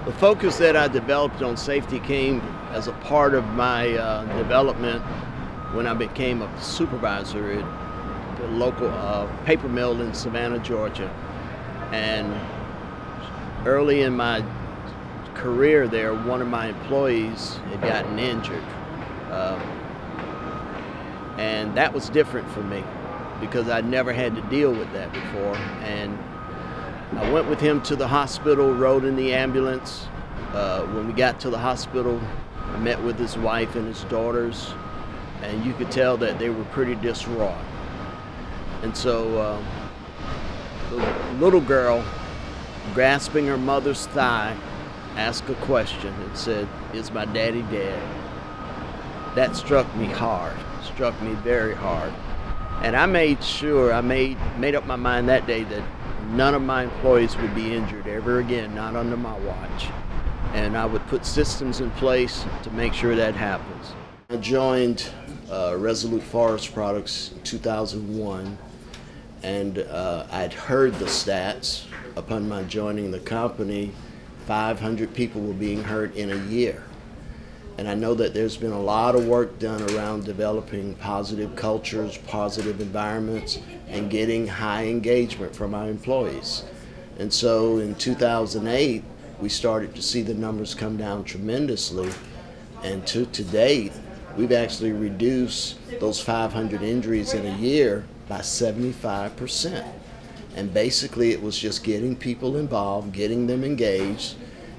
The focus that I developed on safety came as a part of my development when I became a supervisor at the local paper mill in Savannah, Georgia. And early in my career there, one of my employees had gotten injured. And that was different for me because I'd never had to deal with that before. And I went with him to the hospital, rode in the ambulance. When we got to the hospital, I met with his wife and his daughters, and you could tell that they were pretty distraught. And so the little girl, grasping her mother's thigh, asked a question and said, "Is my daddy dead?" That struck me hard, struck me very hard. And I made sure, I made up my mind that day that none of my employees would be injured ever again, not under my watch. And I would put systems in place to make sure that happens. I joined Resolute Forest Products in 2001, and I'd heard the stats upon my joining the company. 500 people were being hurt in a year. And I know that there's been a lot of work done around developing positive cultures, positive environments, and getting high engagement from our employees. And so in 2008, we started to see the numbers come down tremendously. And to date, we've actually reduced those 500 injuries in a year by 75%. And basically it was just getting people involved, getting them engaged,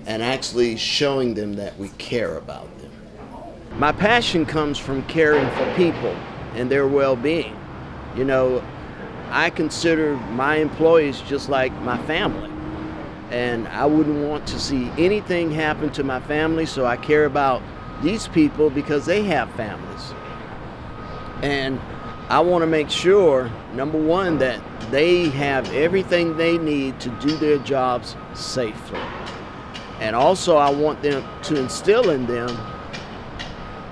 and actually showing them that we care about them. My passion comes from caring for people and their well-being. You know, I consider my employees just like my family, and I wouldn't want to see anything happen to my family, so I care about these people because they have families. And I want to make sure, number one, that they have everything they need to do their jobs safely. And also I want them to instill in them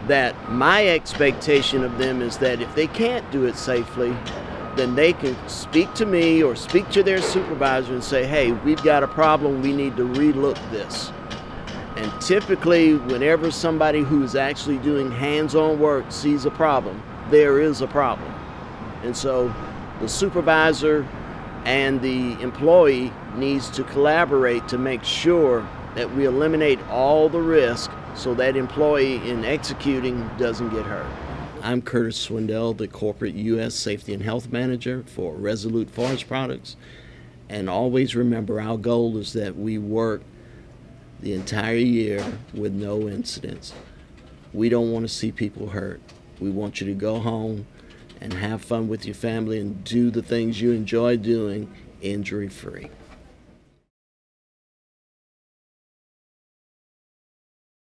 that my expectation of them is that if they can't do it safely, then they can speak to me or speak to their supervisor and say, "Hey, we've got a problem, we need to relook this." And typically, whenever somebody who's actually doing hands-on work sees a problem, there is a problem. And so the supervisor and the employee needs to collaborate to make sure that we eliminate all the risk so that employee in executing doesn't get hurt. I'm Curtis Swindell, the Corporate U.S. Safety and Health Manager for Resolute Forest Products. And always remember, our goal is that we work the entire year with no incidents. We don't want to see people hurt. We want you to go home and have fun with your family and do the things you enjoy doing injury-free.